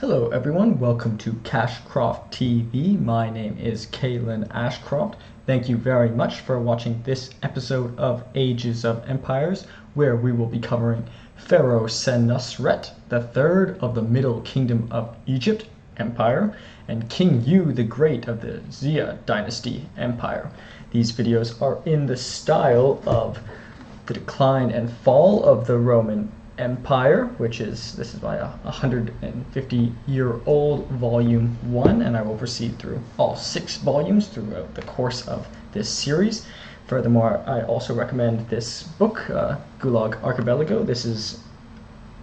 Hello everyone, welcome to Cashcroft TV. My name is Kaylin Ashcroft. Thank you very much for watching this episode of Ages of Empires, where we will be covering Pharaoh Senusret, the third of the Middle Kingdom of Egypt Empire, and King Yu the Great of the Xia Dynasty Empire. These videos are in the style of the decline and fall of the Roman Empire, this is my 150-year-old volume 1, and I will proceed through all 6 volumes throughout the course of this series. Furthermore, I also recommend this book, Gulag Archipelago. This is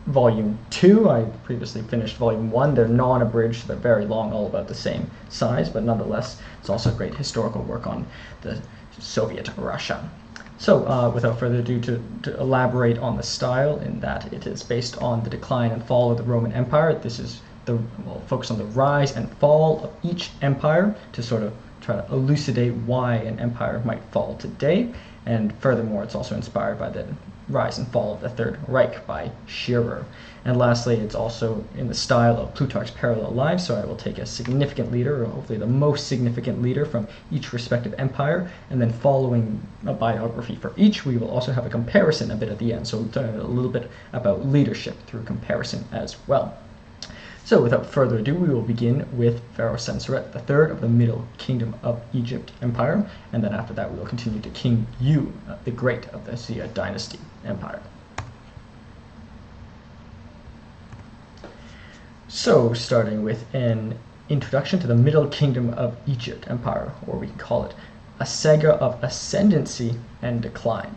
volume 2. I previously finished volume 1. They're non-abridged, they're very long, all about the same size, but nonetheless, it's also great historical work on the Soviet Russia. So without further ado, to elaborate on the style, in that it is based on the decline and fall of the Roman Empire. This is we'll focus on the rise and fall of each empire to sort of try to elucidate why an empire might fall today. And furthermore, it's also inspired by the rise and fall of the Third Reich by Scherer. And lastly, it's also in the style of Plutarch's Parallel Lives, so I will take a significant leader, or hopefully the most significant leader from each respective empire, and then following a biography for each, we will also have a comparison a bit at the end, so we'll talk a little bit about leadership through comparison as well. So without further ado, we will begin with Pharaoh Senusret, the third of the Middle Kingdom of Egypt Empire, and then after that we will continue to King Yu, the Great of the Xia Dynasty Empire. So starting with an introduction to the Middle Kingdom of Egypt Empire, or we can call it a saga of ascendancy and decline.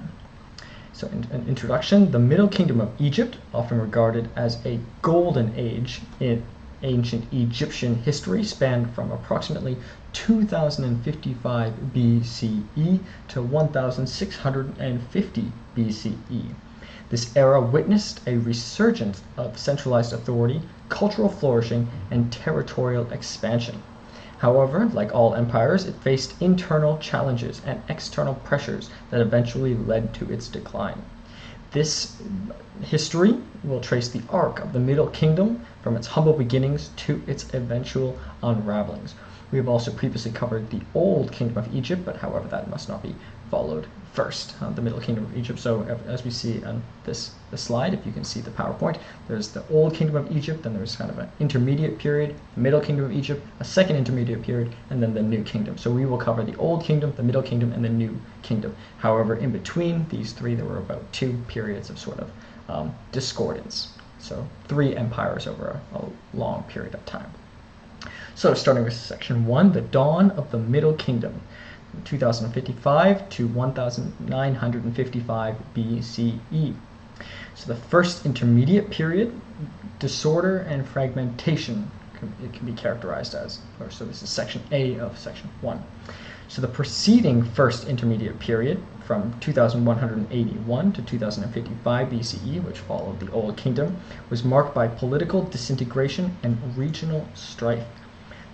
So in an introduction, the Middle Kingdom of Egypt, often regarded as a golden age in ancient Egyptian history, spanned from approximately 2055 BCE to 1650 BCE. This era witnessed a resurgence of centralized authority, cultural flourishing, and territorial expansion. However, like all empires, it faced internal challenges and external pressures that eventually led to its decline. This history will trace the arc of the Middle Kingdom from its humble beginnings to its eventual unravelings. We have also previously covered the Old Kingdom of Egypt, but however that must not be followed first, the Middle Kingdom of Egypt. So as we see on this slide, if you can see the PowerPoint, there's the Old Kingdom of Egypt, then there's kind of an intermediate period, the Middle Kingdom of Egypt, a second intermediate period, and then the New Kingdom. So we will cover the Old Kingdom, the Middle Kingdom, and the New Kingdom. However, in between these 3, there were about 2 periods of sort of discordance. So 3 empires over a long period of time. So starting with section 1, the dawn of the Middle Kingdom, 2055 to 1955 BCE. So the first intermediate period, disorder and fragmentation, it can be characterized as, so this is section A of section 1. So the preceding first intermediate period, from 2181 to 2055 BCE, which followed the Old Kingdom, was marked by political disintegration and regional strife.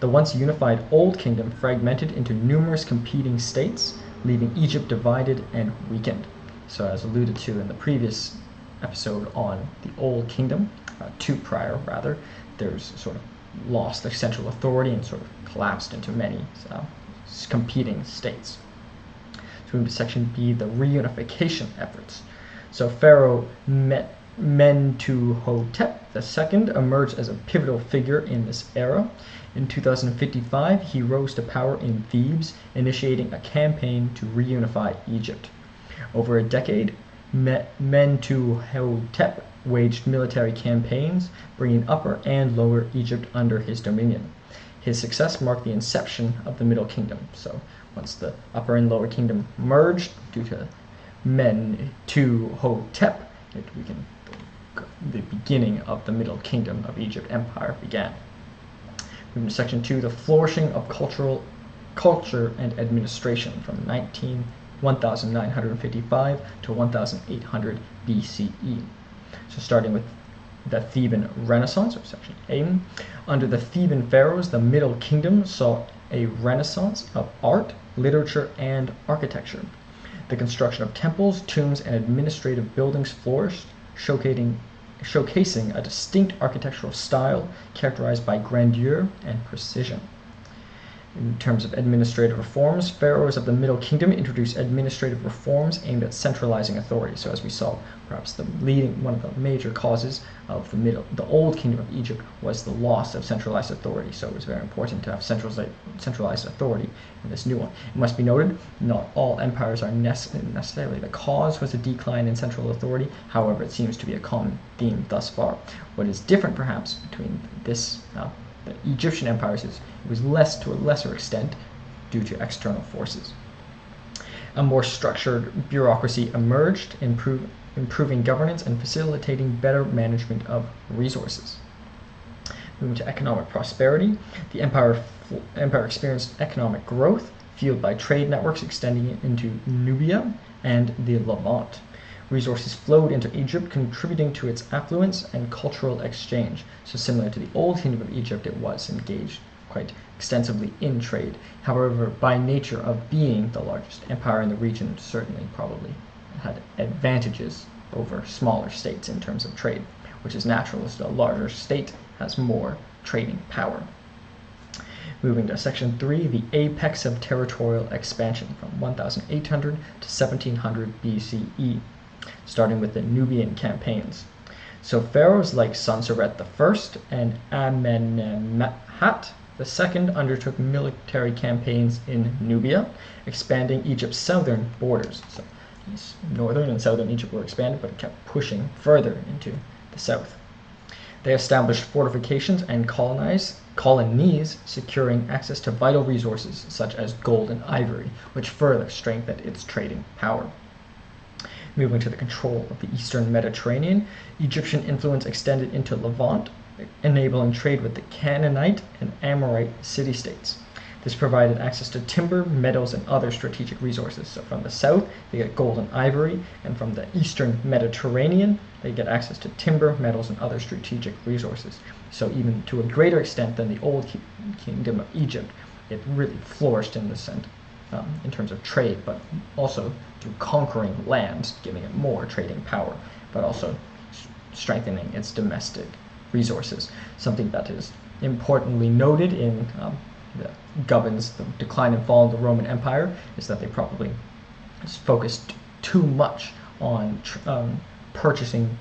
The once unified Old Kingdom fragmented into numerous competing states, leaving Egypt divided and weakened. So as alluded to in the previous episode on the Old Kingdom, 2 prior rather, there's sort of lost their central authority and sort of collapsed into many competing states. So moving to section B, the reunification efforts. So Pharaoh Mentuhotep II emerged as a pivotal figure in this era. In 2055, he rose to power in Thebes, initiating a campaign to reunify Egypt. Over a decade, Mentuhotep waged military campaigns, bringing Upper and Lower Egypt under his dominion. His success marked the inception of the Middle Kingdom. So once the Upper and Lower Kingdom merged due to Mentuhotep, the beginning of the Middle Kingdom of Egypt Empire began. Moving to section 2, the flourishing of culture and administration from 1955 to 1800 BCE. So starting with the Theban Renaissance, or section A. Under the Theban pharaohs, the Middle Kingdom saw a renaissance of art, literature, and architecture. The construction of temples, tombs, and administrative buildings flourished, showcasing showcasing a distinct architectural style characterized by grandeur and precision. In terms of administrative reforms, pharaohs of the Middle Kingdom introduced administrative reforms aimed at centralizing authority. So as we saw, perhaps one of the major causes of the Old Kingdom of Egypt was the loss of centralized authority. So it was very important to have centralized authority in this new one. It must be noted, not all empires are necessarily the cause was a decline in central authority. However, it seems to be a common theme thus far. What is different, perhaps, between the Egyptian empires is it was to a lesser extent due to external forces. A more structured bureaucracy emerged, improving governance and facilitating better management of resources. Moving to economic prosperity, the empire experienced economic growth, fueled by trade networks extending into Nubia and the Levant. Resources flowed into Egypt, contributing to its affluence and cultural exchange. So similar to the Old Kingdom of Egypt, it was engaged quite extensively in trade. However, by nature of being the largest empire in the region, certainly probably had advantages over smaller states in terms of trade, which is natural as the larger state has more trading power. Moving to section 3, the apex of territorial expansion from 1800 to 1700 BCE. Starting with the Nubian campaigns. So pharaohs like Senusret I and Amenemhat II undertook military campaigns in Nubia, expanding Egypt's southern borders. So northern and southern Egypt were expanded, but it kept pushing further into the south. They established fortifications and colonies, securing access to vital resources such as gold and ivory, which further strengthened its trading power. Moving to the control of the eastern Mediterranean, Egyptian influence extended into Levant, enabling trade with the Canaanite and Amorite city-states. This provided access to timber, metals, and other strategic resources. So from the south, they get gold and ivory, and from the eastern Mediterranean, they get access to timber, metals, and other strategic resources. So even to a greater extent than the Old Kingdom of Egypt, it really flourished in this sense. In terms of trade, but also through conquering lands, giving it more trading power, but also strengthening its domestic resources. Something that is importantly noted in that governs the decline and fall of the Roman Empire is that they probably focused too much on purchasing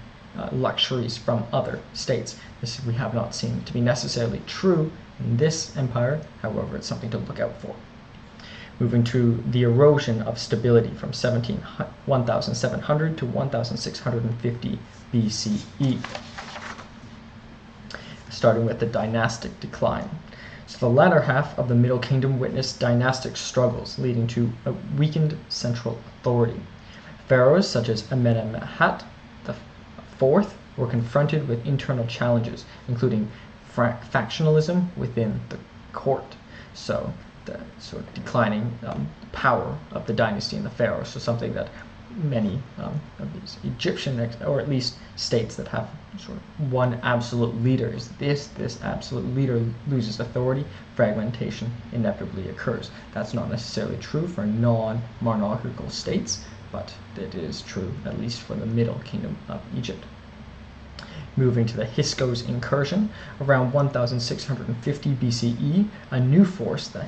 luxuries from other states. This we have not seen to be necessarily true in this empire, however, it's something to look out for. Moving to the erosion of stability from 1700 to 1650 BCE. Starting with the dynastic decline. So the latter half of the Middle Kingdom witnessed dynastic struggles, leading to a weakened central authority. Pharaohs such as Amenemhat IV were confronted with internal challenges, including factionalism within the court. So the sort of declining power of the dynasty and the pharaoh. So something that many of these Egyptian, or at least states that have sort of one absolute leader, is this absolute leader loses authority, fragmentation inevitably occurs. That's not necessarily true for non-monarchical states, but it is true at least for the Middle Kingdom of Egypt. Moving to the Hyksos incursion, around 1650 BCE, a new force, the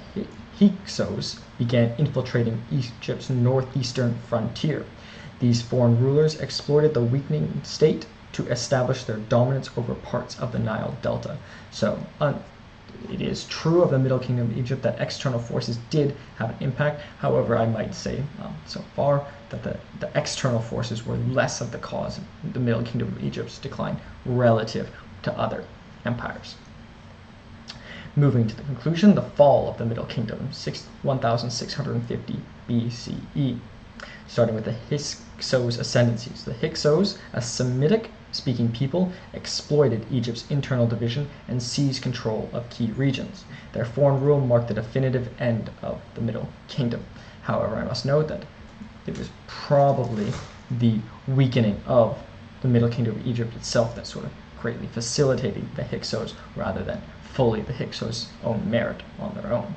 Hyksos, began infiltrating Egypt's northeastern frontier. These foreign rulers exploited the weakening state to establish their dominance over parts of the Nile Delta. So it is true of the Middle Kingdom of Egypt that external forces did have an impact. However, I might say so far that the external forces were less of the cause of the Middle Kingdom of Egypt's decline relative to other empires. Moving to the conclusion, the fall of the Middle Kingdom, 1650 BCE. Starting with the Hyksos ascendancies. The Hyksos, a Semitic-speaking people, exploited Egypt's internal division and seized control of key regions. Their foreign rule marked the definitive end of the Middle Kingdom. However, I must note that it was probably the weakening of the Middle Kingdom of Egypt itself that sort of greatly facilitated the Hyksos rather than fully the Hyksos' own merit on their own.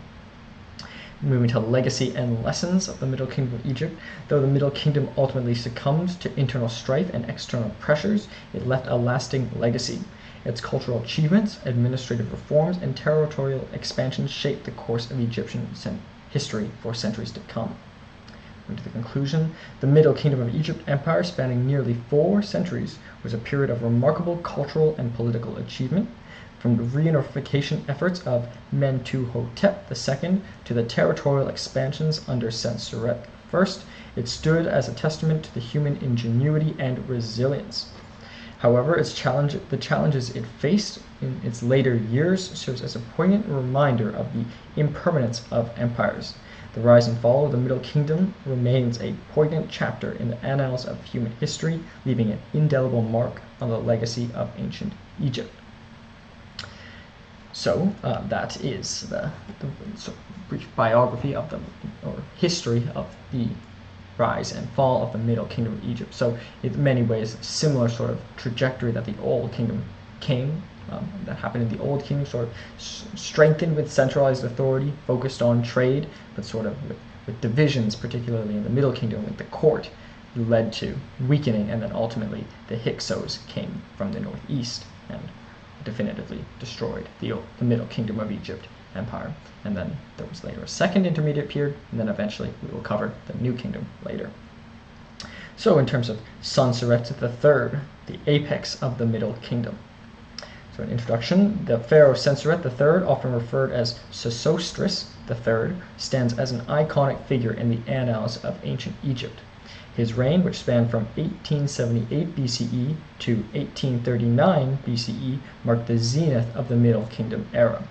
Moving to legacy and lessons of the Middle Kingdom of Egypt. Though the Middle Kingdom ultimately succumbed to internal strife and external pressures, it left a lasting legacy. Its cultural achievements, administrative reforms, and territorial expansions shaped the course of Egyptian history for centuries to come. And to the conclusion, the Middle Kingdom of Egypt Empire, spanning nearly 4 centuries, was a period of remarkable cultural and political achievement. From the reunification efforts of Mentuhotep II to the territorial expansions under Senusret I, it stood as a testament to the human ingenuity and resilience. However, the challenges it faced in its later years serves as a poignant reminder of the impermanence of empires. The rise and fall of the Middle Kingdom remains a poignant chapter in the annals of human history, leaving an indelible mark on the legacy of ancient Egypt. So that is the sort of brief biography of or history of the rise and fall of the Middle Kingdom of Egypt. So in many ways, similar sort of trajectory that the Old Kingdom that happened in the Old Kingdom, sort of strengthened with centralized authority, focused on trade, but sort of with divisions, particularly in the Middle Kingdom with the court, led to weakening, and then ultimately the Hyksos came from the northeast and definitively destroyed the Middle Kingdom of Egypt Empire. And then there was later a second intermediate period, and then eventually we will cover the New Kingdom later. So in terms of Senusret III, the apex of the Middle Kingdom. So an introduction, the Pharaoh Senusret III, often referred as Sesostris III, stands as an iconic figure in the annals of ancient Egypt. His reign, which spanned from 1878 BCE to 1839 BCE, marked the zenith of the Middle Kingdom era.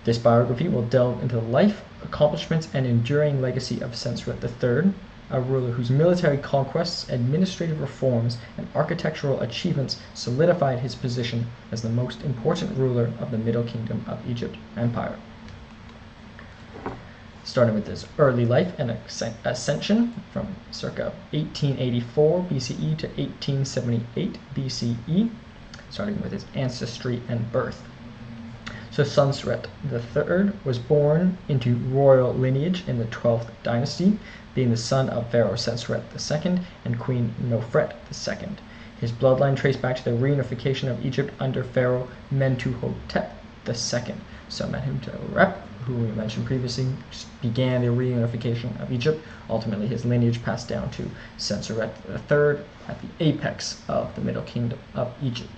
This biography will delve into the life, accomplishments, and enduring legacy of Senusret III, a ruler whose military conquests, administrative reforms, and architectural achievements solidified his position as the most important ruler of the Middle Kingdom of Egypt Empire. Starting with his early life and ascension from circa 1884 BCE to 1878 BCE, starting with his ancestry and birth. So Senusret III was born into royal lineage in the 12th dynasty, being the son of Pharaoh Senusret II and Queen Nofret II. His bloodline traced back to the reunification of Egypt under Pharaoh Mentuhotep II. So Mentuhotep, who we mentioned previously, began the reunification of Egypt. Ultimately, his lineage passed down to Senusret III at the apex of the Middle Kingdom of Egypt.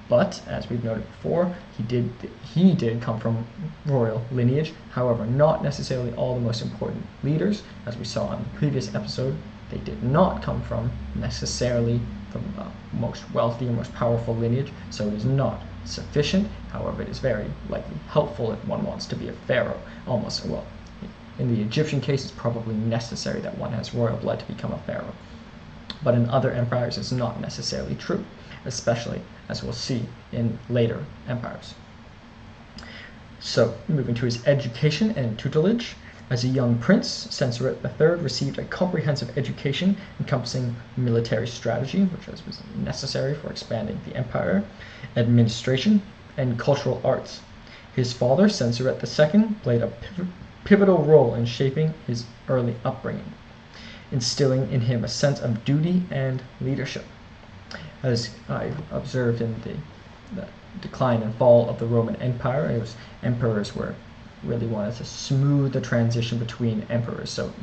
But, as we've noted before, he did come from royal lineage. However, not necessarily all the most important leaders. As we saw in the previous episode, they did not come from necessarily the most wealthy or most powerful lineage, so it is not sufficient. However, it is very likely helpful if one wants to be a pharaoh. Almost, well, in the Egyptian case, it's probably necessary that one has royal blood to become a pharaoh. But in other empires, it's not necessarily true, especially as we'll see in later empires. So, moving to his education and tutelage. As a young prince, Senusret III received a comprehensive education encompassing military strategy, which was necessary for expanding the empire, administration, and cultural arts. His father, Senusret II, played a pivotal role in shaping his early upbringing, instilling in him a sense of duty and leadership. As I observed in the decline and fall of the Roman Empire, emperors really wanted to smooth the transition between emperors. So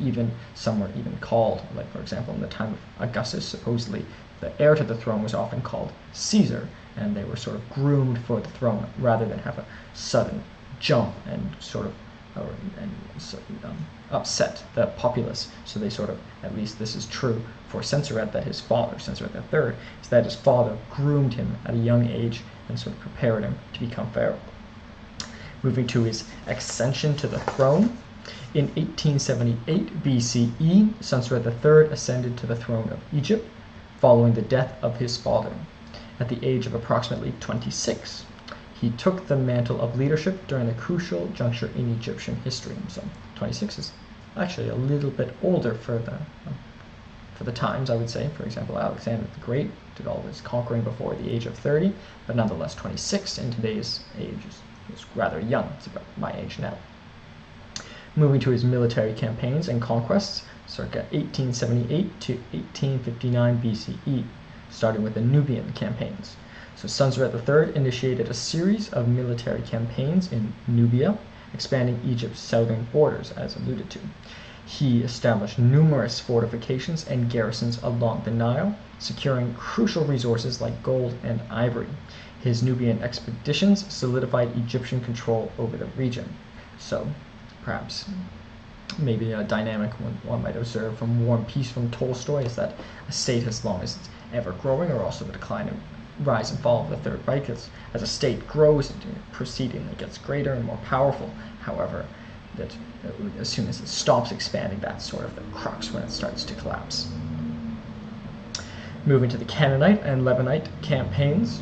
some were even called, like for example in the time of Augustus, supposedly the heir to the throne was often called Caesar, and they were sort of groomed for the throne rather than have a sudden jump and sort of upset the populace. So they sort of, at least this is true for Senusret, that his father, Senusret III, is that his father groomed him at a young age and sort of prepared him to become pharaoh. Moving to his ascension to the throne. In 1878 BCE, Senusret III ascended to the throne of Egypt following the death of his father. At the age of approximately 26, he took the mantle of leadership during a crucial juncture in Egyptian history. So 26 is actually a little bit older for the times, I would say. For example, Alexander the Great did all this conquering before the age of 30, but nonetheless 26 in today's age is rather young. It's about my age now. Moving to his military campaigns and conquests, circa 1878 to 1859 BCE, starting with the Nubian campaigns. So Senusret III initiated a series of military campaigns in Nubia, expanding Egypt's southern borders, as alluded to. He established numerous fortifications and garrisons along the Nile, securing crucial resources like gold and ivory. His Nubian expeditions solidified Egyptian control over the region. So, perhaps maybe a dynamic one might observe from War and Peace from Tolstoy is that a state, as long as it's ever growing, or also the decline and rise and fall of the Third Reich, as a state grows, proceeding, it gets greater and more powerful. However, that as soon as it stops expanding, that's sort of the crux when it starts to collapse. Moving to the Canaanite and Lebanite campaigns,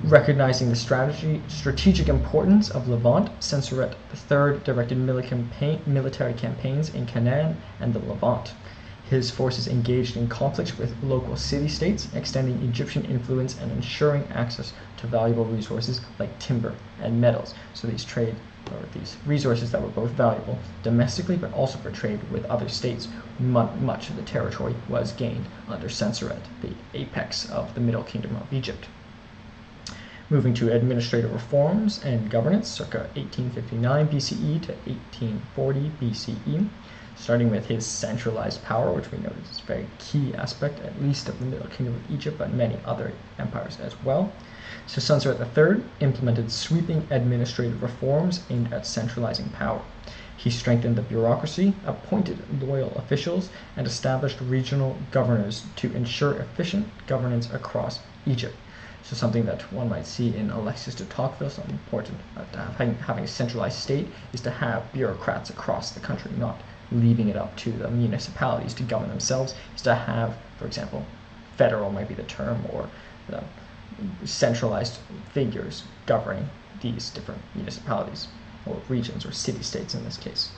recognizing the strategic importance of Levant, Senusret III directed military campaigns in Canaan and the Levant. His forces engaged in conflicts with local city-states, extending Egyptian influence and ensuring access to valuable resources like timber and metals. So these resources that were both valuable domestically but also for trade with other states. Much of the territory was gained under Senusret, the apex of the Middle Kingdom of Egypt. Moving to administrative reforms and governance, circa 1859 BCE to 1840 BCE, starting with his centralized power, which we noted is a very key aspect, at least of the Middle Kingdom of Egypt, but many other empires as well. So Senusret III implemented sweeping administrative reforms aimed at centralizing power. He strengthened the bureaucracy, appointed loyal officials, and established regional governors to ensure efficient governance across Egypt. So something that one might see in Alexis de Tocqueville, something important having a centralized state is to have bureaucrats across the country, not leaving it up to the municipalities to govern themselves, is to have, for example, federal might be the term, or the centralized figures governing these different municipalities, or regions, or city-states in this case.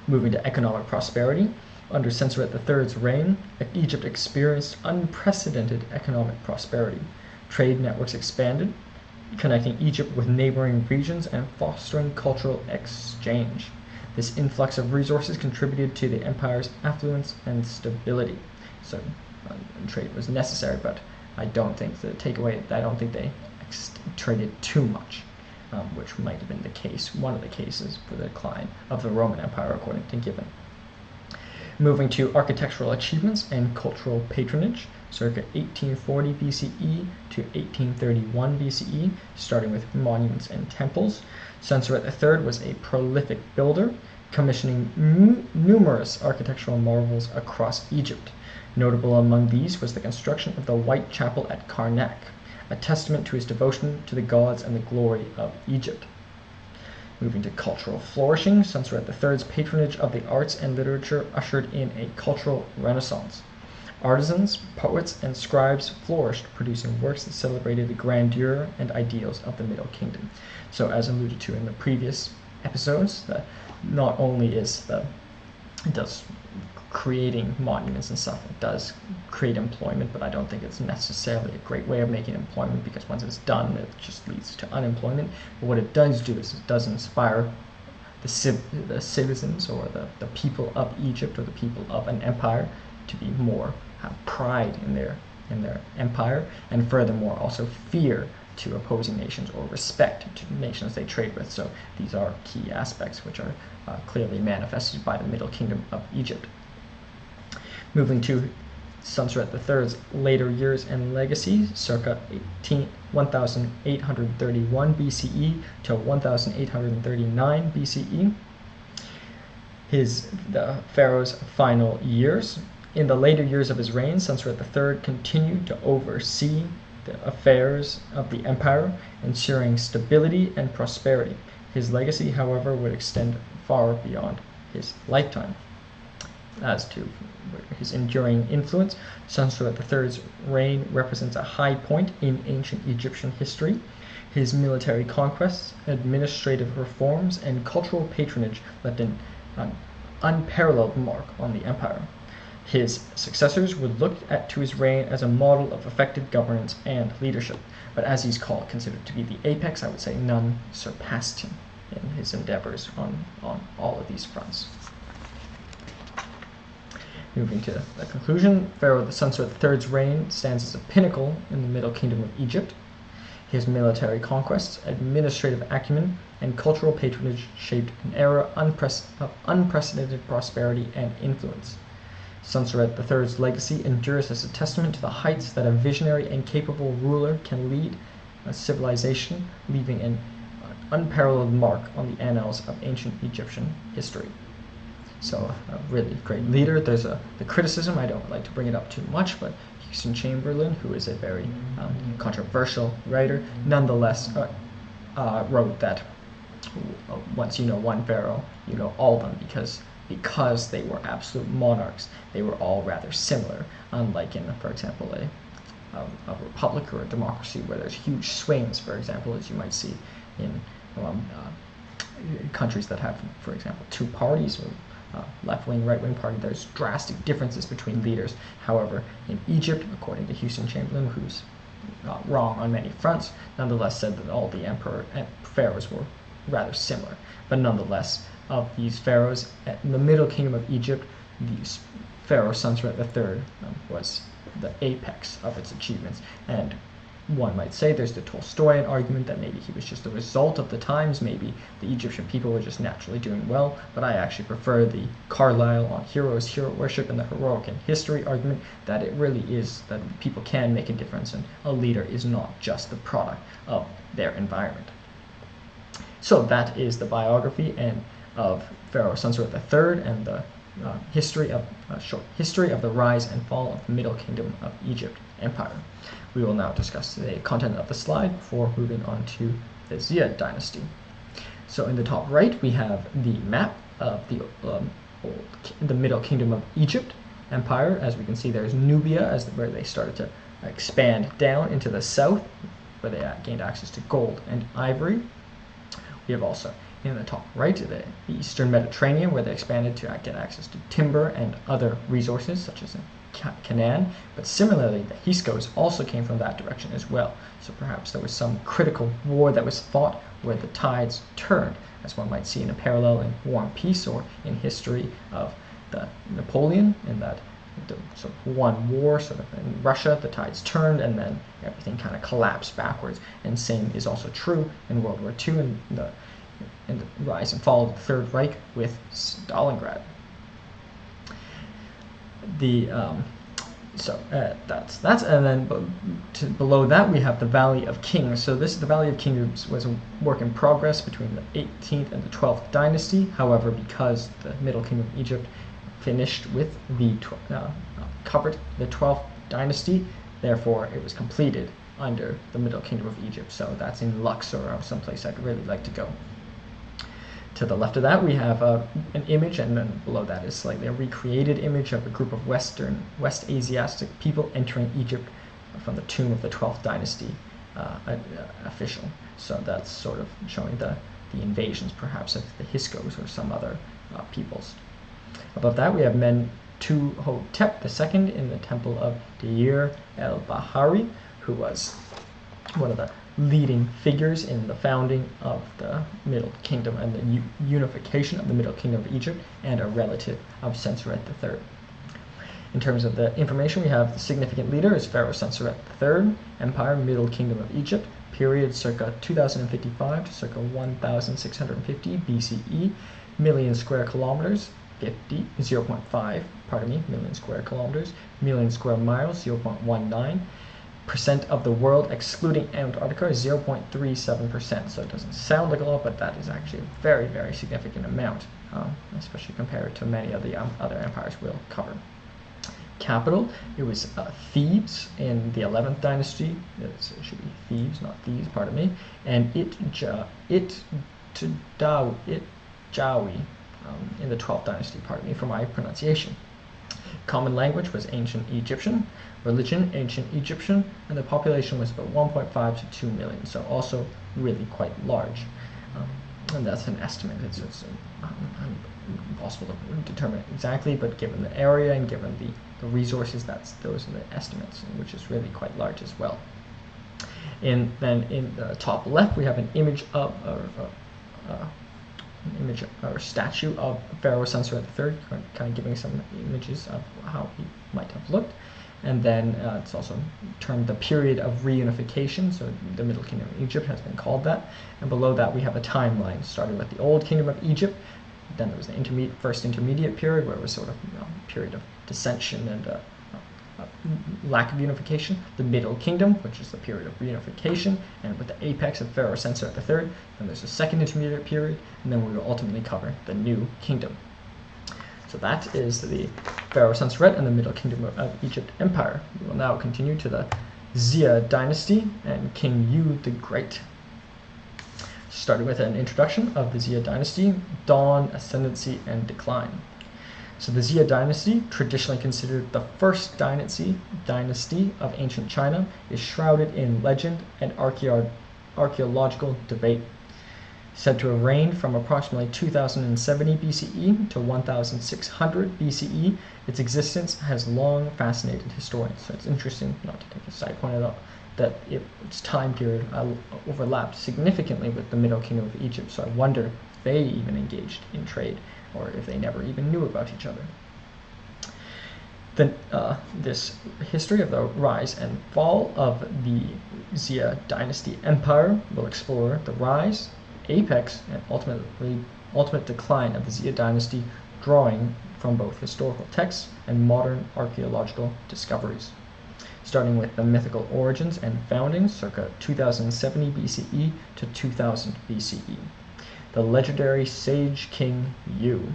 Moving to economic prosperity, under Senusret III's reign, Egypt experienced unprecedented economic prosperity. Trade networks expanded, connecting Egypt with neighboring regions and fostering cultural exchange. This influx of resources contributed to the empire's affluence and stability. So trade was necessary, but I don't think they traded too much, which might have been the case, one of the cases for the decline of the Roman Empire, according to Gibbon. Moving to architectural achievements and cultural patronage, circa 1840 BCE to 1831 BCE, starting with monuments and temples. Senusret III was a prolific builder, commissioning numerous architectural marvels across Egypt. Notable among these was the construction of the White Chapel at Karnak, a testament to his devotion to the gods and the glory of Egypt. Moving to cultural flourishing, Senusret III's patronage of the arts and literature ushered in a cultural renaissance. Artisans, poets, and scribes flourished, producing works that celebrated the grandeur and ideals of the Middle Kingdom. So, as alluded to in the previous episodes, not only does creating monuments and stuff, it does create employment, but I don't think it's necessarily a great way of making employment, because once it's done, it just leads to unemployment. But what it does do is it does inspire the citizens, or the people of Egypt, or the people of an empire, to be more, have pride in their empire, and furthermore also fear to opposing nations, or respect to nations they trade with. So these are key aspects which are clearly manifested by the Middle Kingdom of Egypt. Moving to Senusret III's later years and legacy, circa 1831 BCE to 1839 BCE, the Pharaoh's final years. In the later years of his reign, Senusret III continued to oversee the affairs of the empire, ensuring stability and prosperity. His legacy, however, would extend far beyond his lifetime. As to his enduring influence, Senusret III's reign represents a high point in ancient Egyptian history. His military conquests, administrative reforms, and cultural patronage left an unparalleled mark on the empire. His successors would look to his reign as a model of effective governance and leadership, but as he's considered to be the apex, I would say none surpassed him in his endeavors on all of these fronts. Moving to the conclusion, Pharaoh the Senusret III's reign stands as a pinnacle in the Middle Kingdom of Egypt. His military conquests, administrative acumen, and cultural patronage shaped an era of unprecedented prosperity and influence. Senusret III's legacy endures as a testament to the heights that a visionary and capable ruler can lead a civilization, leaving an unparalleled mark on the annals of ancient Egyptian history. So a really great leader. There's the criticism, I don't like to bring it up too much, but Houston Chamberlain, who is a very controversial writer, nonetheless wrote that once you know one pharaoh, you know all of them, because they were absolute monarchs. They were all rather similar, unlike in, for example, a republic or a democracy where there's huge swings, for example, as you might see in countries that have, for example, two parties, or left-wing, right-wing party. There's drastic differences between leaders. However, in Egypt, according to Houston Chamberlain, who's wrong on many fronts, nonetheless said that all the emperor and pharaohs were rather similar. But nonetheless, of these pharaohs in the Middle Kingdom of Egypt, the Pharaoh Senusret III was the apex of its achievements. And one might say there's the Tolstoyan argument that maybe he was just a result of the times, maybe the Egyptian people were just naturally doing well, but I actually prefer the Carlyle on heroes, hero worship, and the heroic in history argument, that it really is that people can make a difference and a leader is not just the product of their environment. So that is the biography of Pharaoh Senusret III and the short history of the rise and fall of the Middle Kingdom of Egypt Empire. We will now discuss the content of the slide before moving on to the Xia Dynasty. So in the top right, we have the map of the Middle Kingdom of Egypt Empire. As we can see, there's Nubia where they started to expand down into the south, where they gained access to gold and ivory. We have also in the top right, the Eastern Mediterranean, where they expanded to get access to timber and other resources, such as in Canaan. But similarly, the Hyksos also came from that direction as well. So perhaps there was some critical war that was fought where the tides turned, as one might see in a parallel in War and Peace or in history of the Napoleon, in that the sort of one war, sort of in Russia, the tides turned and then everything kind of collapsed backwards. And same is also true in World War II and the rise and fall of the Third Reich with Stalingrad. That's and then below that we have the Valley of Kings. So the Valley of Kings was a work in progress between the 18th and the 12th dynasty. However, because the Middle Kingdom of Egypt finished with covered the 12th dynasty, therefore it was completed under the Middle Kingdom of Egypt. So that's in Luxor or someplace I'd really like to go. To the left of that, we have an image, and then below that is slightly a recreated image of a group of West Asiatic people entering Egypt from the tomb of the 12th dynasty official. So that's sort of showing the invasions, perhaps, of the Hyksos or some other peoples. Above that, we have Mentuhotep II in the temple of Deir el-Bahari, who was one of the leading figures in the founding of the Middle Kingdom and the unification of the Middle Kingdom of Egypt, and a relative of Senusret III. In terms of the information, we have the significant leader is Pharaoh Senusret III, Empire, Middle Kingdom of Egypt, period circa 2055 to circa 1650 BCE, million square kilometers, 0.5, million square kilometers, million square miles, 0.19, percent of the world, excluding Antarctica, is 0.37%. So it doesn't sound like a lot, but that is actually a very, very significant amount, especially compared to many of the other empires we'll cover. Capital, it was Thebes in the 11th dynasty. It should be Thebes, not Thebes, pardon me. And Itjawi in the 12th dynasty, pardon me for my pronunciation. Common language was ancient Egyptian, religion ancient Egyptian, and the population was about 1.5 to 2 million, so also really quite large. And that's an estimate. It's impossible to determine exactly, but given the area and given the resources, those are the estimates, which is really quite large as well. Then in the top left, we have an image of image or statue of Pharaoh Senusret III, kind of giving some images of how he might have looked. And then it's also termed the period of reunification, so the Middle Kingdom of Egypt has been called that. And below that we have a timeline, starting with the Old Kingdom of Egypt. Then there was the first intermediate period, where it was sort of a period of dissension and lack of unification. The Middle Kingdom, which is the period of reunification, and with the apex of Pharaoh Senusret III. Then there's a second intermediate period, and then we will ultimately cover the New Kingdom. So that is the Pharaoh Senusret and the Middle Kingdom of Egypt Empire. We will now continue to the Xia Dynasty and King Yu the Great. Starting with an introduction of the Xia Dynasty, dawn, ascendancy, and decline. So the Xia Dynasty, traditionally considered the first dynasty of ancient China, is shrouded in legend and archaeological debate. Said to have reigned from approximately 2070 BCE to 1600 BCE, its existence has long fascinated historians. So it's interesting, not to take a side point at all, that its time period overlapped significantly with the Middle Kingdom of Egypt. So I wonder if they even engaged in trade, or if they never even knew about each other. Then this history of the rise and fall of the Xia Dynasty Empire will explore the rise, apex, and ultimate decline of the Xia Dynasty, drawing from both historical texts and modern archaeological discoveries. Starting with the mythical origins and foundings, circa 2070 BCE to 2000 BCE. The legendary sage King Yu.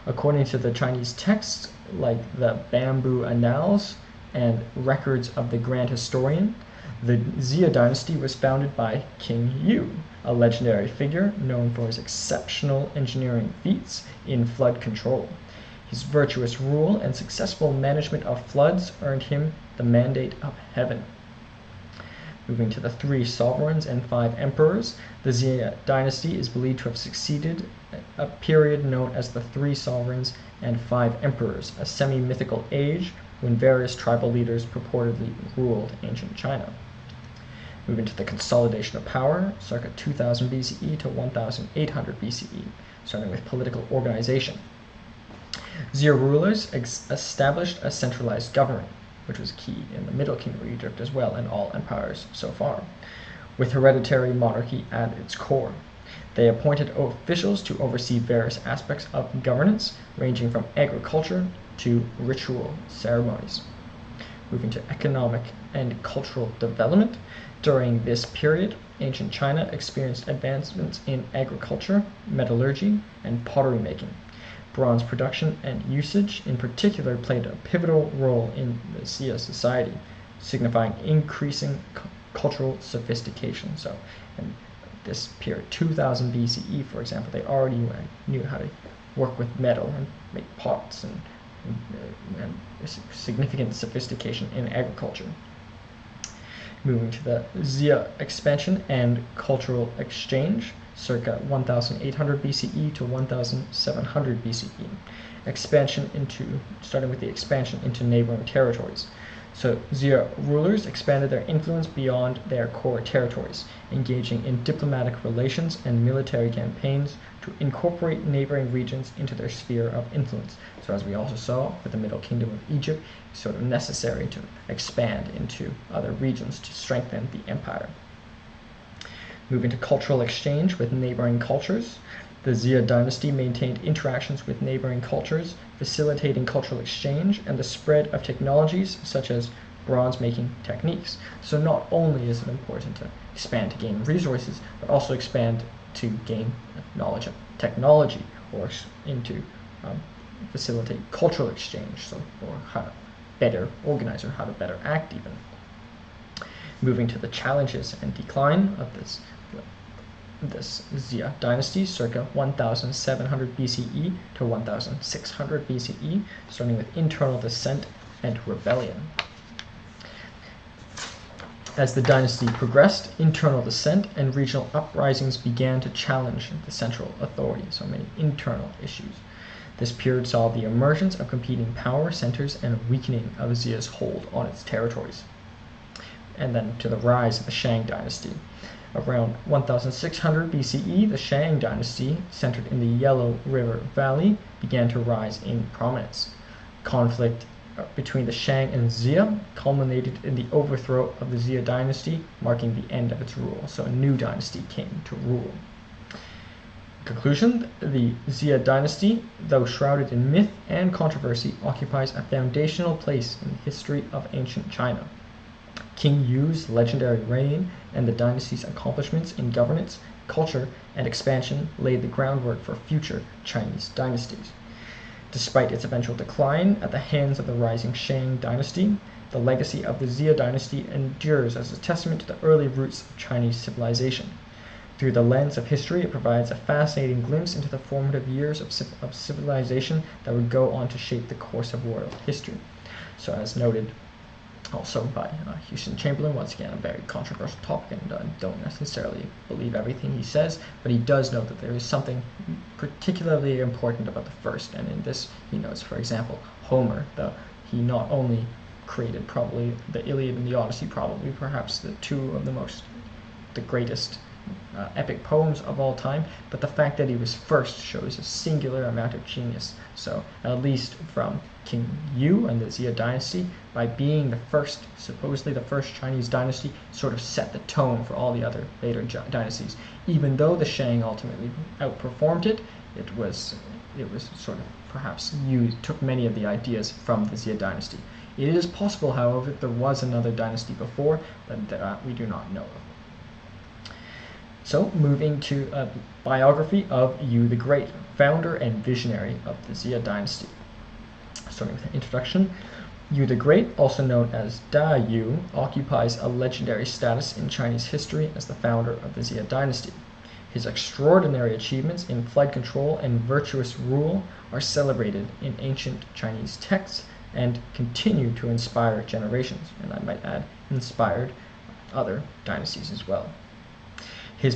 According to the Chinese texts, like the Bamboo Annals and records of the Grand Historian, the Xia Dynasty was founded by King Yu, a legendary figure known for his exceptional engineering feats in flood control. His virtuous rule and successful management of floods earned him the mandate of heaven. Moving to the 3 sovereigns and 5 emperors, the Xia Dynasty is believed to have succeeded a period known as the 3 sovereigns and 5 emperors, a semi-mythical age when various tribal leaders purportedly ruled ancient China. Moving to the consolidation of power, circa 2000 BCE to 1800 BCE, starting with political organization. Xia rulers established a centralized government, which was key in the Middle Kingdom of Egypt as well, and all empires so far, with hereditary monarchy at its core. They appointed officials to oversee various aspects of governance, ranging from agriculture to ritual ceremonies. Moving to economic and cultural development, during this period, ancient China experienced advancements in agriculture, metallurgy, and pottery making. Bronze production and usage in particular played a pivotal role in the Xia society, signifying increasing cultural sophistication. So in this period, 2000 BCE, for example, they already knew how to work with metal and make pots, and significant sophistication in agriculture. Moving to the Xia expansion and cultural exchange, circa 1800 BCE to 1700 BCE. Starting with the expansion into neighboring territories. So Xia rulers expanded their influence beyond their core territories, engaging in diplomatic relations and military campaigns to incorporate neighboring regions into their sphere of influence. So as we also saw with the Middle Kingdom of Egypt, it's sort of necessary to expand into other regions to strengthen the empire. Moving to cultural exchange with neighboring cultures, the Xia dynasty maintained interactions with neighboring cultures, facilitating cultural exchange and the spread of technologies such as bronze-making techniques. So not only is it important to expand to gain resources, but also expand to gain knowledge of technology, or into facilitate cultural exchange, or how to better organize or how to better act even. Moving to the challenges and decline of this Xia dynasty, circa 1700 BCE to 1600 BCE, starting with internal dissent and rebellion. As the dynasty progressed, internal dissent and regional uprisings began to challenge the central authority, so many internal issues. This period saw the emergence of competing power centers and a weakening of Xia's hold on its territories. And then to the rise of the Shang dynasty. Around 1600 BCE, the Shang dynasty, centered in the Yellow River Valley, began to rise in prominence. Conflict between the Shang and Xia culminated in the overthrow of the Xia dynasty, marking the end of its rule. So a new dynasty came to rule. Conclusion: the Xia dynasty, though shrouded in myth and controversy, occupies a foundational place in the history of ancient China. King Yu's legendary reign and the dynasty's accomplishments in governance, culture, and expansion laid the groundwork for future Chinese dynasties. Despite its eventual decline at the hands of the rising Shang dynasty, the legacy of the Xia dynasty endures as a testament to the early roots of Chinese civilization. Through the lens of history, it provides a fascinating glimpse into the formative years of civilization that would go on to shape the course of world history. So as noted also by Houston Chamberlain, once again a very controversial topic, and don't necessarily believe everything he says, but he does note that there is something particularly important about the first, and in this he notes, for example, Homer, he not only created probably the Iliad and the Odyssey, probably perhaps the greatest epic poems of all time, but the fact that he was first shows a singular amount of genius. So at least from King Yu and the Xia dynasty, by being the first, supposedly the first Chinese dynasty, sort of set the tone for all the other later dynasties. Even though the Shang ultimately outperformed it, it was sort of perhaps took many of the ideas from the Xia dynasty. It is possible, however, that there was another dynasty before that we do not know of. So, moving to a biography of Yu the Great, founder and visionary of the Xia dynasty. Starting with an introduction, Yu the Great, also known as Da Yu, occupies a legendary status in Chinese history as the founder of the Xia dynasty. His extraordinary achievements in flood control and virtuous rule are celebrated in ancient Chinese texts and continue to inspire generations, and I might add, inspired other dynasties as well. This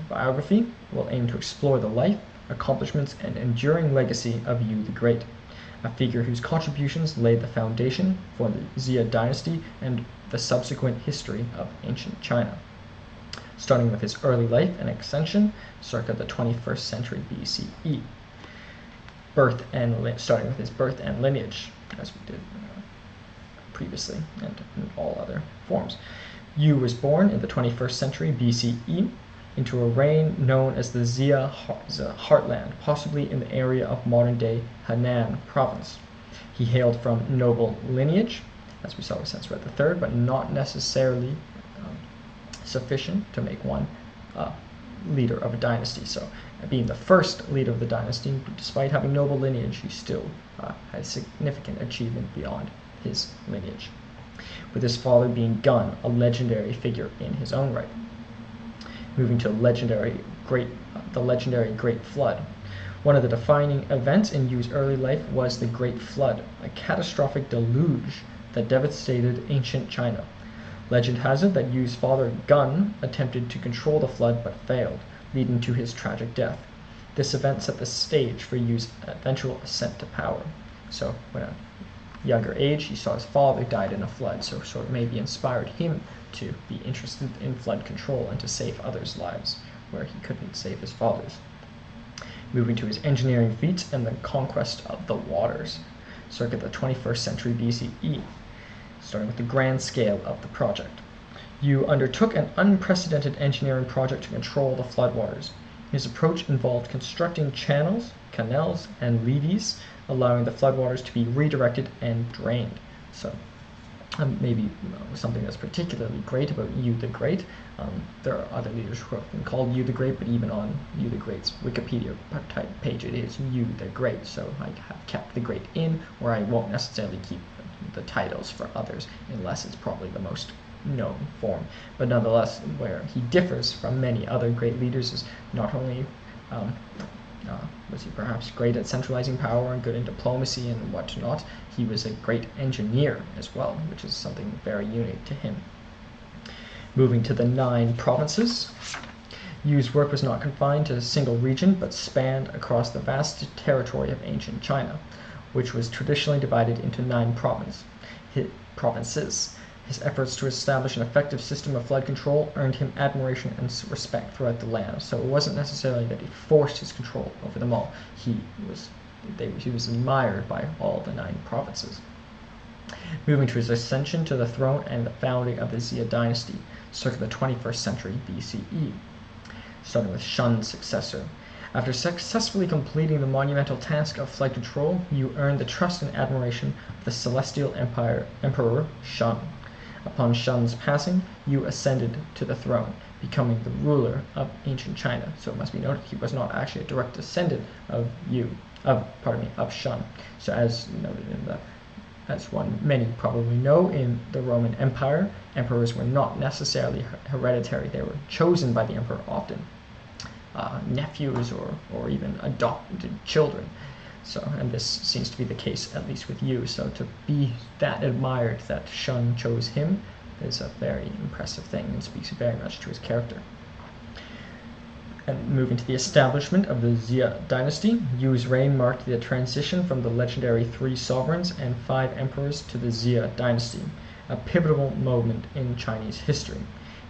biography will aim to explore the life, accomplishments, and enduring legacy of Yu the Great, a figure whose contributions laid the foundation for the Xia dynasty and the subsequent history of ancient China. Starting with his early life and ascension, circa the 21st century BCE. Starting with his birth and lineage, as we did previously, and in all other forms. Yu was born in the 21st century BCE into a reign known as the Xia Heartland, possibly in the area of modern-day Henan province. He hailed from noble lineage, as we saw with Senusret III, but not necessarily sufficient to make one leader of a dynasty. So, being the first leader of the dynasty, despite having noble lineage, he still had significant achievement beyond his lineage, with his father being Gun, a legendary figure in his own right. Moving to the legendary Great Flood. One of the defining events in Yu's early life was the Great Flood, a catastrophic deluge that devastated ancient China. Legend has it that Yu's father Gun attempted to control the flood but failed, leading to his tragic death. This event set the stage for Yu's eventual ascent to power. So, when a younger age, he saw his father died in a flood, so sort of maybe inspired him to be interested in flood control and to save others' lives where he couldn't save his father's. Moving to his engineering feats and the conquest of the waters, circa the 21st century BCE, starting with the grand scale of the project. Yu undertook an unprecedented engineering project to control the floodwaters. His approach involved constructing channels, canals, and levees, allowing the floodwaters to be redirected and drained. So maybe something that's particularly great about Yu the Great. There are other leaders who have been called Yu the Great, but even on Yu the Great's Wikipedia page it is Yu the Great, so I have kept the Great in, where I won't necessarily keep the titles for others unless it's probably the most known form. But nonetheless, where he differs from many other great leaders is not only was he perhaps great at centralizing power and good in diplomacy and whatnot, he was a great engineer as well, which is something very unique to him. Moving to the 9 provinces, Yu's work was not confined to a single region, but spanned across the vast territory of ancient China, which was traditionally divided into 9 provinces. His efforts to establish an effective system of flood control earned him admiration and respect throughout the land. So it wasn't necessarily that he forced his control over them all. He was admired by all the 9 provinces. Moving to his ascension to the throne and the founding of the Xia Dynasty, circa the 21st century BCE, starting with Shun's successor. After successfully completing the monumental task of flood control, Yu earned the trust and admiration of the Celestial Emperor Shun. Upon Shun's passing, Yu ascended to the throne, becoming the ruler of ancient China. So it must be noted he was not actually a direct descendant of Shun. So as noted many probably know, in the Roman Empire, emperors were not necessarily hereditary. They were chosen by the emperor, often nephews or even adopted children. So, and this seems to be the case at least with Yu. So to be that admired that Shun chose him is a very impressive thing and speaks very much to his character. And moving to the establishment of the Xia Dynasty, Yu's reign marked the transition from the legendary 3 sovereigns and 5 emperors to the Xia Dynasty, a pivotal moment in Chinese history.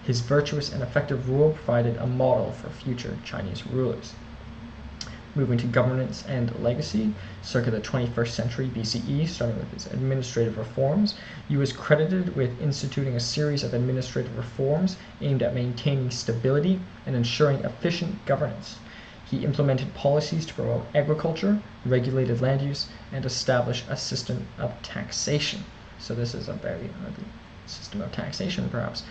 His virtuous and effective rule provided a model for future Chinese rulers. Moving to governance and legacy, circa the 21st century BCE, starting with his administrative reforms, Yu is credited with instituting a series of administrative reforms aimed at maintaining stability and ensuring efficient governance. He implemented policies to promote agriculture, regulated land use, and established a system of taxation. So this is a very system of taxation, perhaps.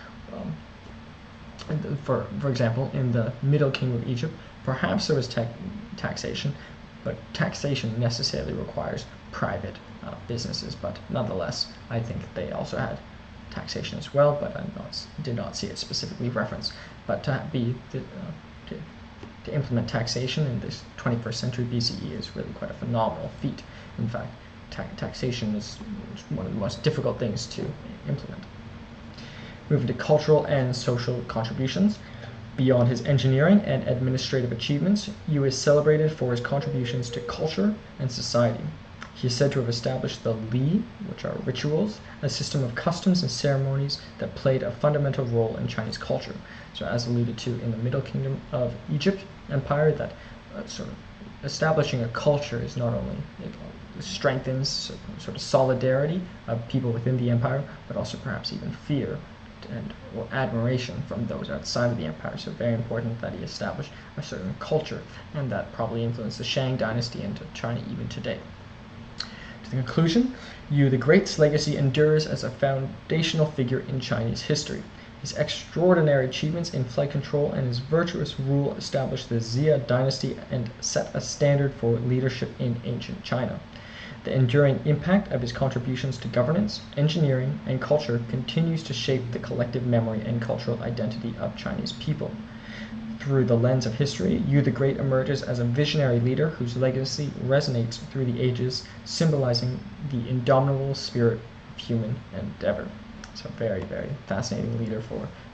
For example, in the Middle Kingdom of Egypt, perhaps there was taxation, but taxation necessarily requires private businesses. But nonetheless, I think they also had taxation as well, but I did not see it specifically referenced. But to implement taxation in this 21st century BCE is really quite a phenomenal feat. In fact, taxation is one of the most difficult things to implement. Moving to cultural and social contributions. Beyond his engineering and administrative achievements, Yu is celebrated for his contributions to culture and society. He is said to have established the Li, which are rituals, a system of customs and ceremonies that played a fundamental role in Chinese culture. So as alluded to in the Middle Kingdom of Egypt Empire, that sort of establishing a culture is not only strengthens sort of solidarity of people within the empire, but also perhaps even fear or admiration from those outside of the empire. So very important that he established a certain culture, and that probably influenced the Shang dynasty into China even today. To the conclusion, Yu the Great's legacy endures as a foundational figure in Chinese history. His extraordinary achievements in flood control and his virtuous rule established the Xia dynasty and set a standard for leadership in ancient China. The enduring impact of his contributions to governance, engineering, and culture continues to shape the collective memory and cultural identity of Chinese people. Through the lens of history, Yu the Great emerges as a visionary leader whose legacy resonates through the ages, symbolizing the indomitable spirit of human endeavor. So very, very fascinating leader,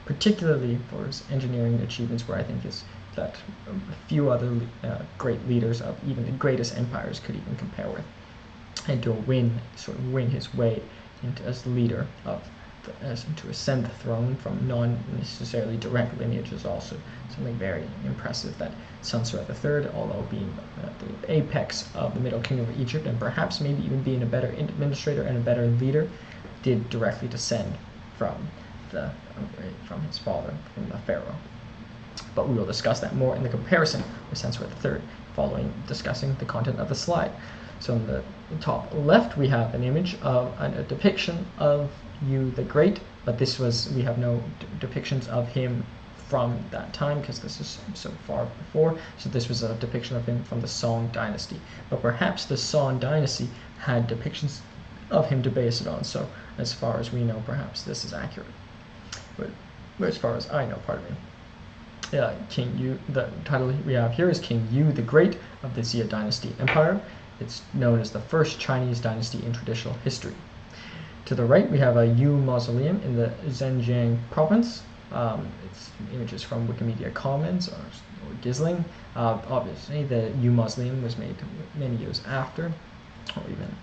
particularly for his engineering achievements, where I think is that few other great leaders of even the greatest empires could even compare with. And to win his way into as the leader to ascend the throne from non-necessarily direct lineage is also something very impressive. That Senusret III, although being the apex of the Middle Kingdom of Egypt, and perhaps maybe even being a better administrator and a better leader, did directly descend from his father, from the Pharaoh. But we will discuss that more in the comparison with Senusret III, following discussing the content of the slide. So on the top left, we have an image of a depiction of Yu the Great, but we have no depictions of him from that time because this is so far before. So this was a depiction of him from the Song Dynasty. But perhaps the Song Dynasty had depictions of him to base it on. So as far as we know, perhaps this is accurate. But as far as I know, pardon me. King Yu, the title we have here is King Yu the Great of the Xia Dynasty Empire. It's known as the first Chinese dynasty in traditional history. To the right, we have a Yu mausoleum in the Zhejiang province. It's images from Wikimedia Commons or Gizling. Obviously, the Yu mausoleum was made many years after or even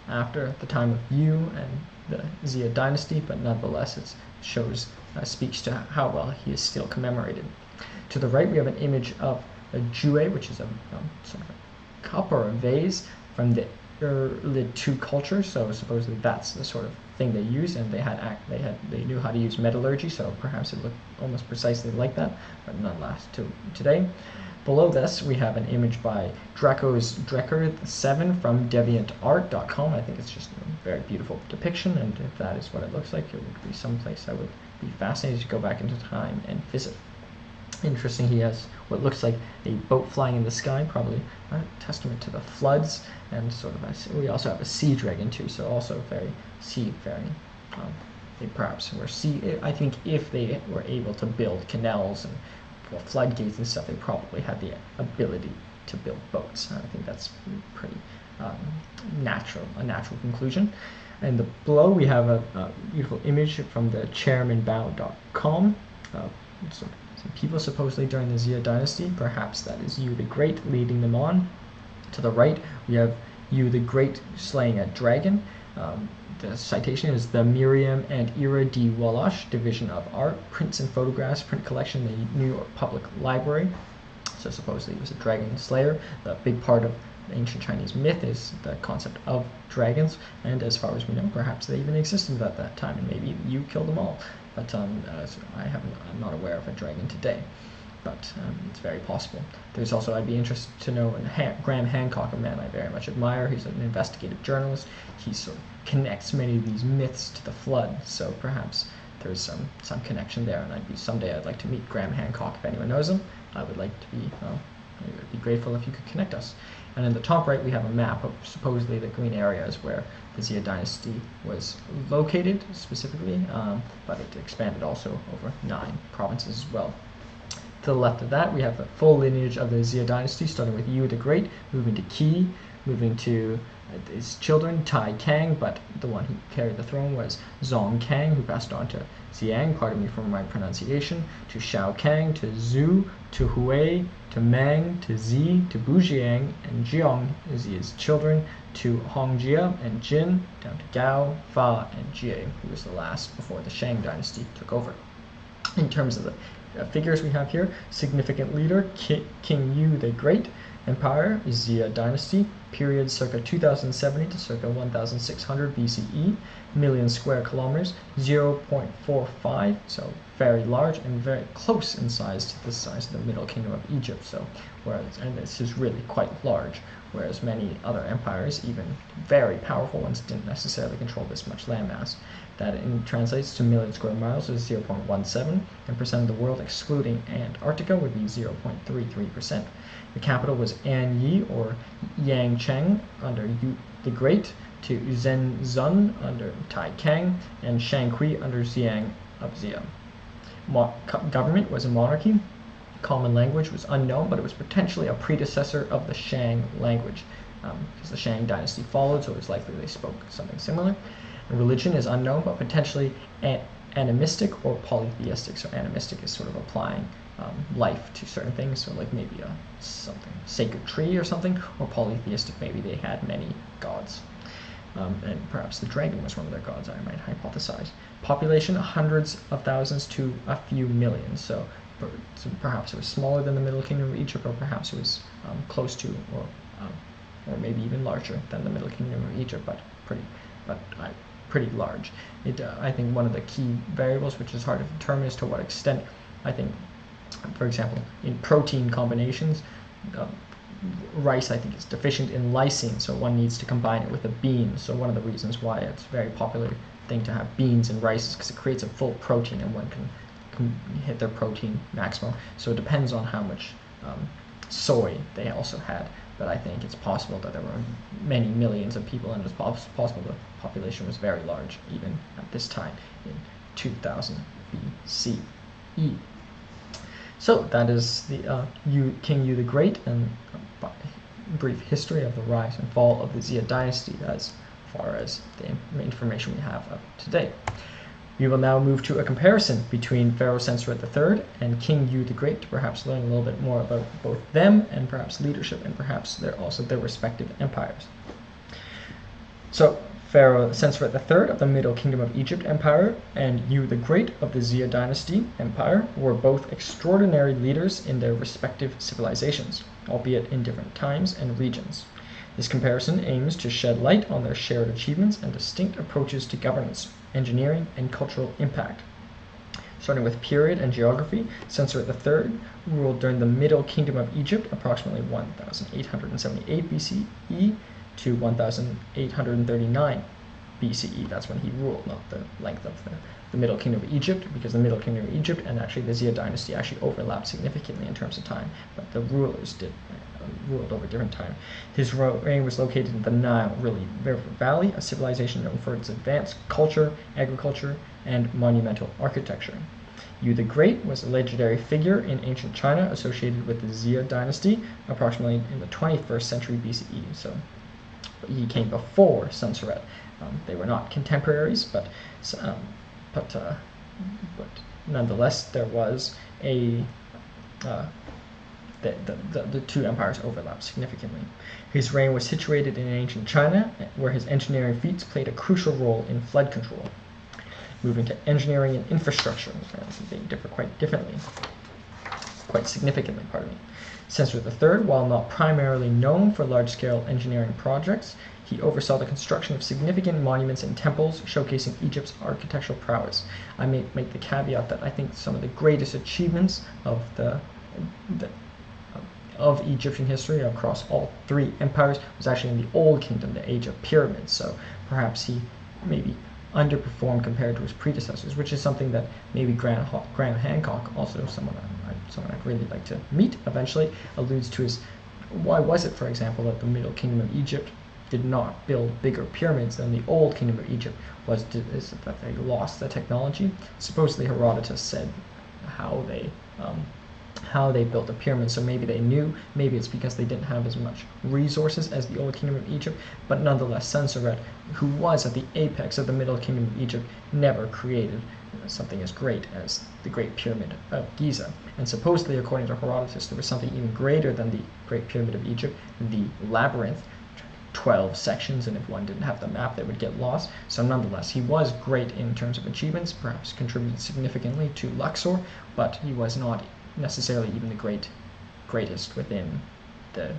after the time of Yu and the Xia Dynasty, but nonetheless it shows, speaks to how well he is still commemorated. To the right we have an image of a jue, which is a sort of a cup or a vase from the Erlitou culture, so supposedly that's the sort of thing they used, and they knew how to use metallurgy, so perhaps it looked almost precisely like that, but nonetheless to today. Below this, we have an image by Drecker7 from DeviantArt.com. I think it's just a very beautiful depiction, and if that is what it looks like, it would be someplace I would be fascinated to go back into time and visit. Interesting, he has what looks like a boat flying in the sky, probably a testament to the floods, and sort of we also have a sea dragon too, so also very seafaring. They perhaps were I think if they were able to build canals and floodgates and stuff, they probably had the ability to build boats. I think that's pretty a natural conclusion. And below we have a beautiful image from the chairmanbao.com. Some people supposedly during the Xia Dynasty, perhaps that is Yu the Great leading them on. To the right we have Yu the Great slaying a dragon. The citation is the Miriam and Ira D. Wallace Division of Art, Prints and Photographs, Print Collection, the New York Public Library. So supposedly he was a dragon slayer. The big part of ancient Chinese myth is the concept of dragons, and as far as we know, perhaps they even existed at that time, and maybe Yu killed them all. But I'm not aware of a dragon today, but it's very possible. There's also, I'd be interested to know, Graham Hancock, a man I very much admire. He's an investigative journalist. He sort of connects many of these myths to the flood, so perhaps there's some connection there, and someday I'd like to meet Graham Hancock. If anyone knows him, I would like to be I'd be grateful if you could connect us. And in the top right we have a map of supposedly the green areas where the Xia Dynasty was located specifically, but it expanded also over 9 provinces as well. To the left of that we have the full lineage of the Xia Dynasty, starting with Yu the Great, moving to Qi, moving to his children, Tai Kang, but the one who carried the throne was Zong Kang, who passed on to Xiang, pardon me for my pronunciation, to Shao Kang, to Zhu, to Hui, to Mang, to Zi, to Bujiang, and Jiang is his children, to Hongjia and Jin, down to Gao, Fa, and Jie, who was the last before the Shang Dynasty took over. In terms of the figures we have here, significant leader, King Yu the Great, Empire, Xia Dynasty, period circa 2070 to circa 1600 BCE, million square kilometers, 0.45, so very large and very close in size to the size of the Middle Kingdom of Egypt. So, and this is really quite large, whereas many other empires, even very powerful ones, didn't necessarily control this much landmass. That translates to million square miles is 0.17, and percent of the world excluding Antarctica would be 0.33%. The capital was Anyi or Yangcheng under Yu the Great, to Zhenzhen under Tai Kang, and Shangqi under Xiang of Xia. Government was a monarchy. Common language was unknown, but it was potentially a predecessor of the Shang language, because the Shang dynasty followed, so it was likely they spoke something similar. And religion is unknown, but potentially animistic or polytheistic. So animistic is sort of applying life to certain things, so like maybe something sacred tree or something, or polytheistic, maybe they had many gods. And perhaps the dragon was one of their gods, I might hypothesize. Population, hundreds of thousands to a few million, so perhaps it was smaller than the Middle Kingdom of Egypt, or perhaps it was close to, or maybe even larger than the Middle Kingdom of Egypt, but pretty large. I think one of the key variables, which is hard to determine, is to what extent, I think, for example, in protein combinations, rice, I think, is deficient in lysine, so one needs to combine it with a bean. So one of the reasons why it's a very popular thing to have beans and rice is because it creates a full protein and one can hit their protein maximum. So it depends on how much soy they also had. But I think it's possible that there were many millions of people, and it's possible the population was very large even at this time in 2000 BCE. So that is the King Yu the Great, and a brief history of the rise and fall of the Xia Dynasty as far as the information we have of today. We will now move to a comparison between Pharaoh Senusret III and King Yu the Great to perhaps learn a little bit more about both them and perhaps leadership and perhaps their respective empires. So Pharaoh Senusret III of the Middle Kingdom of Egypt Empire and Yu the Great of the Xia Dynasty Empire were both extraordinary leaders in their respective civilizations, albeit in different times and regions. This comparison aims to shed light on their shared achievements and distinct approaches to governance, engineering, and cultural impact. Starting with period and geography, Senusret III ruled during the Middle Kingdom of Egypt, approximately 1878 BCE to 1839 BCE. That's when he ruled, not the length of the Middle Kingdom of Egypt, because the Middle Kingdom of Egypt and actually the Xia Dynasty actually overlapped significantly in terms of time, but the rulers ruled over different time. His reign was located in the Nile River Valley, a civilization known for its advanced culture, agriculture, and monumental architecture. Yu the Great was a legendary figure in ancient China associated with the Xia Dynasty, approximately in the 21st century BCE. So he came before Senusret. They were not contemporaries, but nonetheless, there was the two empires overlapped significantly. His reign was situated in ancient China, where his engineering feats played a crucial role in flood control. Moving to engineering and infrastructure, they differ quite significantly, pardon me. Senusret III, while not primarily known for large-scale engineering projects, he oversaw the construction of significant monuments and temples showcasing Egypt's architectural prowess. I may make the caveat that I think some of the greatest achievements of of Egyptian history across all three empires was actually in the Old Kingdom, the age of pyramids. So perhaps he maybe underperformed compared to his predecessors, which is something that maybe Graham Hancock, also someone I'd really like to meet eventually, alludes to as why was it, for example, that the Middle Kingdom of Egypt did not build bigger pyramids than the Old Kingdom of Egypt is that they lost the technology. Supposedly Herodotus said how they built the pyramids, so maybe they knew, maybe it's because they didn't have as much resources as the Old Kingdom of Egypt, but nonetheless Senusret, who was at the apex of the Middle Kingdom of Egypt, never created something as great as the Great Pyramid of Giza. And supposedly, according to Herodotus, there was something even greater than the Great Pyramid of Egypt, the Labyrinth, 12 sections, and if one didn't have the map, they would get lost. So nonetheless, he was great in terms of achievements, perhaps contributed significantly to Luxor, but he was not necessarily even the greatest within the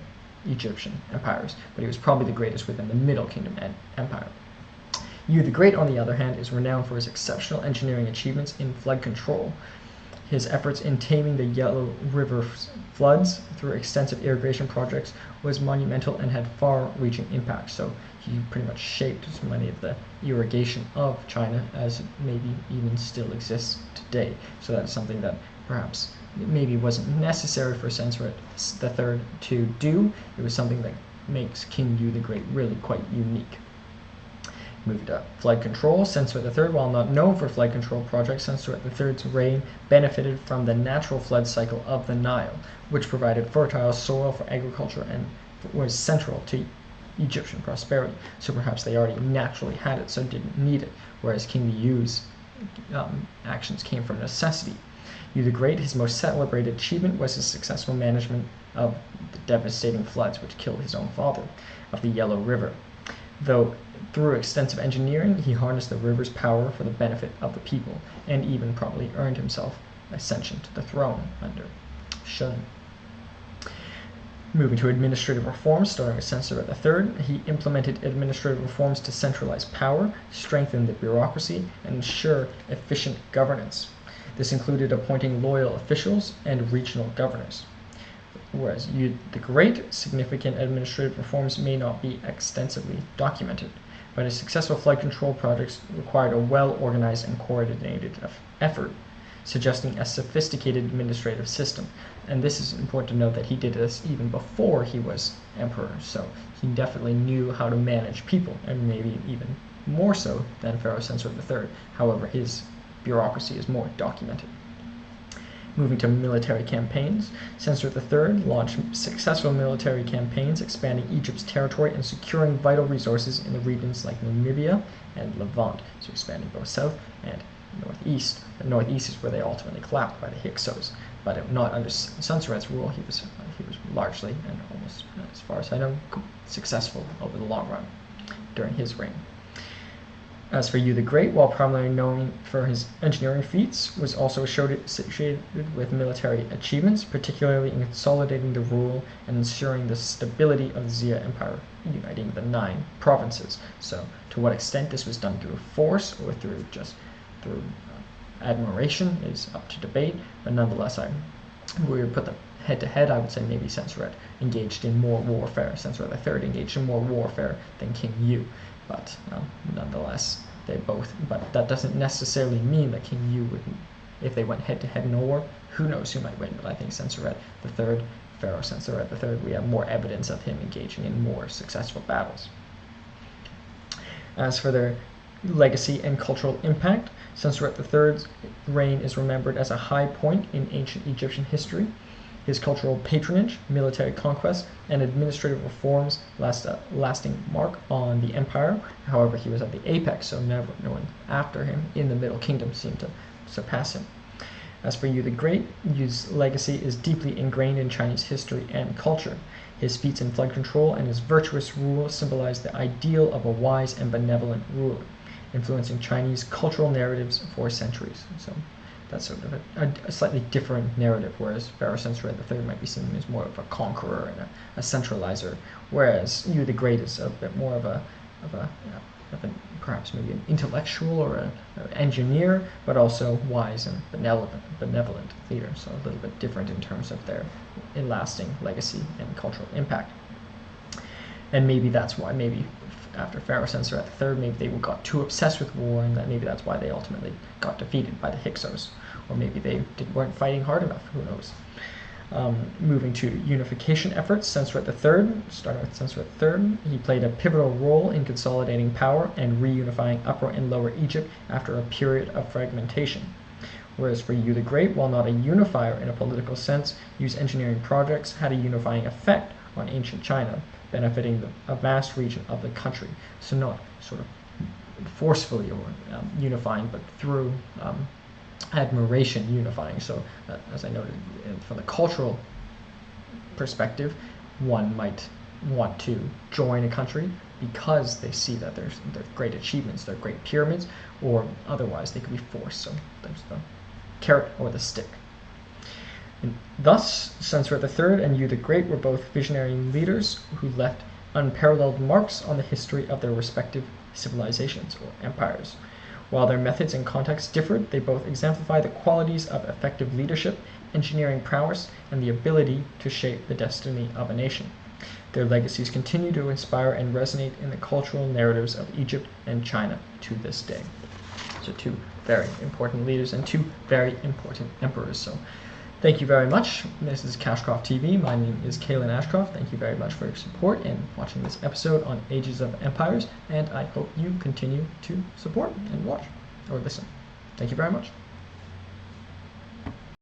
Egyptian empires, but he was probably the greatest within the Middle Kingdom Empire. Yu the Great, on the other hand, is renowned for his exceptional engineering achievements in flood control. His efforts in taming the Yellow River floods through extensive irrigation projects was monumental and had far-reaching impact. So he pretty much shaped so many of the irrigation of China as it maybe even still exists today. So that's something that perhaps maybe wasn't necessary for Senusret III to do. It was something that makes King Yu the Great really quite unique. Moving to flood control, Senusret III, while not known for flood control projects, Senusret III's reign benefited from the natural flood cycle of the Nile, which provided fertile soil for agriculture and was central to Egyptian prosperity. So perhaps they already naturally had it, so didn't need it, whereas King Yu's actions came from necessity. Yu the Great, his most celebrated achievement was his successful management of the devastating floods which killed his own father of the Yellow River. Though through extensive engineering, he harnessed the river's power for the benefit of the people, and even probably earned himself ascension to the throne under Shun. Moving to administrative reforms, starting with Senusret III, he implemented administrative reforms to centralize power, strengthen the bureaucracy, and ensure efficient governance. This included appointing loyal officials and regional governors. Whereas Yu the Great, significant administrative reforms may not be extensively documented, but his successful flood control projects required a well-organized and coordinated effort, suggesting a sophisticated administrative system. And this is important to note that he did this even before he was emperor, so he definitely knew how to manage people, and maybe even more so than Pharaoh Senusret III. However, his bureaucracy is more documented. Moving to military campaigns, Senusret III launched successful military campaigns expanding Egypt's territory and securing vital resources in the regions like Namibia and Levant, so expanding both south and northeast. The northeast is where they ultimately collapsed by the Hyksos, but not under Senusret's rule. He was largely, and almost as far as I know, successful over the long run. during his reign. As for Yu the Great, while primarily known for his engineering feats, was also associated with military achievements, particularly in consolidating the rule and ensuring the stability of the Xia Empire, uniting the 9 provinces. So, to what extent this was done through force or through admiration is up to debate, but nonetheless, if we would put them head to head, I would say maybe Senusret engaged in more warfare. Senusret III engaged in more warfare than King Yu. But nonetheless, they both. But that doesn't necessarily mean that King Yu would, if they went head to head in a war, who knows who might win. But I think Senusret III, Pharaoh Senusret III, we have more evidence of him engaging in more successful battles. As for their legacy and cultural impact, Senusret III's reign is remembered as a high point in ancient Egyptian history. His cultural patronage, military conquest, and administrative reforms left a lasting mark on the empire. However, he was at the apex, so no one after him in the Middle Kingdom seemed to surpass him. As for Yu the Great, Yu's legacy is deeply ingrained in Chinese history and culture. His feats in flood control and his virtuous rule symbolize the ideal of a wise and benevolent ruler, influencing Chinese cultural narratives for centuries. So that's sort of a slightly different narrative, whereas Pharaoh Senusret III might be seen as more of a conqueror and a centralizer, whereas Yu the Great is a bit more of a perhaps maybe an intellectual or an engineer, but also wise and benevolent leader. So a little bit different in terms of their lasting legacy and cultural impact. And maybe that's why, maybe after Pharaoh Senusret III, maybe they got too obsessed with war, and that maybe that's why they ultimately got defeated by the Hyksos. Or maybe they weren't fighting hard enough, who knows. Moving to unification efforts, Senusret III, starting with Senusret III, he played a pivotal role in consolidating power and reunifying Upper and Lower Egypt after a period of fragmentation. Whereas for Yu the Great, while not a unifier in a political sense, Yu's engineering projects had a unifying effect on ancient China, benefiting a vast region of the country. So not sort of forcefully or unifying, but through admiration unifying. So as I noted, from the cultural perspective, one might want to join a country because they see that there's great achievements, there are great pyramids, or otherwise they could be forced. So there's the carrot or the stick. And thus, Senusret III and Yu the Great were both visionary leaders who left unparalleled marks on the history of their respective civilizations or empires. While their methods and contexts differed, they both exemplify the qualities of effective leadership, engineering prowess, and the ability to shape the destiny of a nation. Their legacies continue to inspire and resonate in the cultural narratives of Egypt and China to this day. So 2 very important leaders and 2 very important emperors. So thank you very much. This is Cashcroft TV. My name is Kaylin Ashcroft. Thank you very much for your support and watching this episode on Ages of Empires, and I hope you continue to support and watch or listen. Thank you very much.